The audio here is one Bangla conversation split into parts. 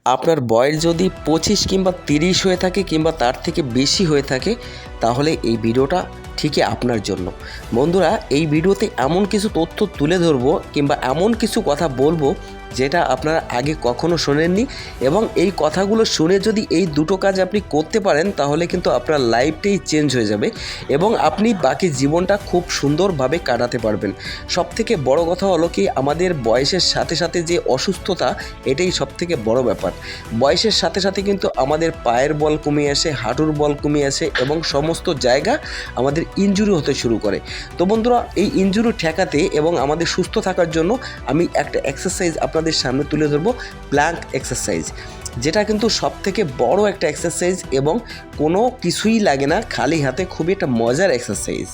আপনার বয়স যদি 25 কিংবা 30 হয়ে থাকে কিংবা তার থেকে বেশি হয়ে থাকে, তাহলে এই ভিডিওটা ঠিকই আপনার জন্য। বন্ধুরা, এই ভিডিওতে এমন কিছু তথ্য তুলে ধরবো কিংবা এমন কিছু কথা বলবো যেটা আপনারা আগে কখনো শোনেননি, এবং এই কথাগুলো শুনে যদি এই দুটো কাজ আপনি করতে পারেন তাহলে কিন্তু আপনার লাইফটাই চেঞ্জ হয়ে যাবে এবং আপনি বাকি জীবনটা খুব সুন্দরভাবে কাটাতে পারবেন। সবথেকে বড় কথা হলো কি, আমাদের বয়সের সাথে সাথে যে অসুস্থতা, এটাই সবথেকে বড় ব্যাপার। বয়সের সাথে সাথে কিন্তু আমাদের পায়ের বল কমে আসে, হাঁটুর বল কমে আসে এবং সমস্ত জায়গা আমাদের ইনজুরি হতে শুরু করে। তো বন্ধুরা, এই ইনজুরি ঠেকাতে এবং আমাদের সুস্থ থাকার জন্য আমি একটা এক্সারসাইজ আপনাদের সামনে তুলে ধরবো, প্ল্যাঙ্ক এক্সারসাইজ, যেটা কিন্তু সবথেকে বড় একটা এক্সারসাইজ এবং কোনো কিছুই লাগে না, খালি হাতে খুবই একটা মজার এক্সারসাইজ।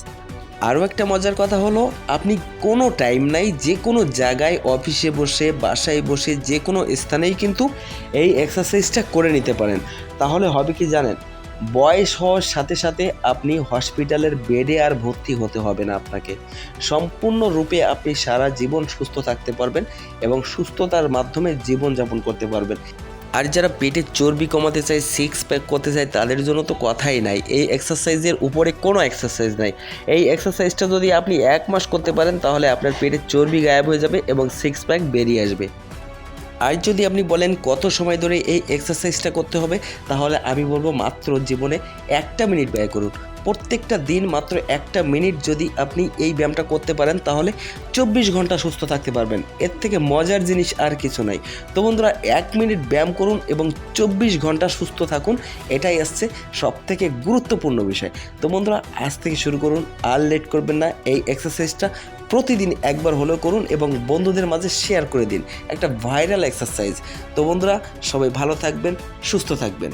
আরও একটা মজার কথা হলো, আপনি কোনো টাইম নাই, যে কোনো জায়গায়, অফিসে বসে, বাসায় বসে, যে কোনো স্থানেই কিন্তু এই এক্সারসাইজটা করে নিতে পারেন। তাহলে হবে কি জানেন, বয়স হওয়ার সাথে সাথে আপনি হসপিটালের বেডে আর ভর্তি হতে হবে না, আপনাকে সম্পূর্ণরূপে আপনি সারা জীবন সুস্থ থাকতে পারবেন এবং সুস্থতার মাধ্যমে জীবনযাপন করতে পারবেন। আর যারা পেটের চর্বি কমাতে চায়, সিক্স প্যাক করতে চায়, তাদের জন্য তো কথাই নাই। এই এক্সারসাইজের উপরে কোনো এক্সারসাইজ নাই। এই এক্সারসাইজটা যদি আপনি 1 মাস করতে পারেন তাহলে আপনার পেটের চর্বি গায়েব হয়ে যাবে এবং সিক্স প্যাক বেরিয়ে আসবে। আর যদি আপনি বলেন কত সময় ধরে এই এক্সারসাইজটা করতে হবে, তাহলে আমি বলবো মাত্র জীবনে 1টা মিনিট ব্যয় করুন। প্রত্যেকটা দিন মাত্র 1টা মিনিট যদি আপনি এই ব্যায়ামটা করতে পারেন তাহলে 24 ঘন্টা সুস্থ থাকতে পারবেন। এর থেকে মজার জিনিস আর কিছু নাই। তো বন্ধুরা, 1 মিনিট ব্যায়াম করুন এবং 24 ঘন্টা সুস্থ থাকুন, এটাই আসছে সবথেকে গুরুত্বপূর্ণ বিষয়। তো বন্ধুরা, আজ থেকে শুরু করুন, আর লেট করবেন না। এই এক্সারসাইজটা প্রতিদিন একবার হলেও করুন এবং বন্ধুদের মাঝে শেয়ার করে দিন, একটা ভাইরাল এক্সারসাইজ। তো বন্ধুরা, সবাই ভালো থাকবেন, সুস্থ থাকবেন।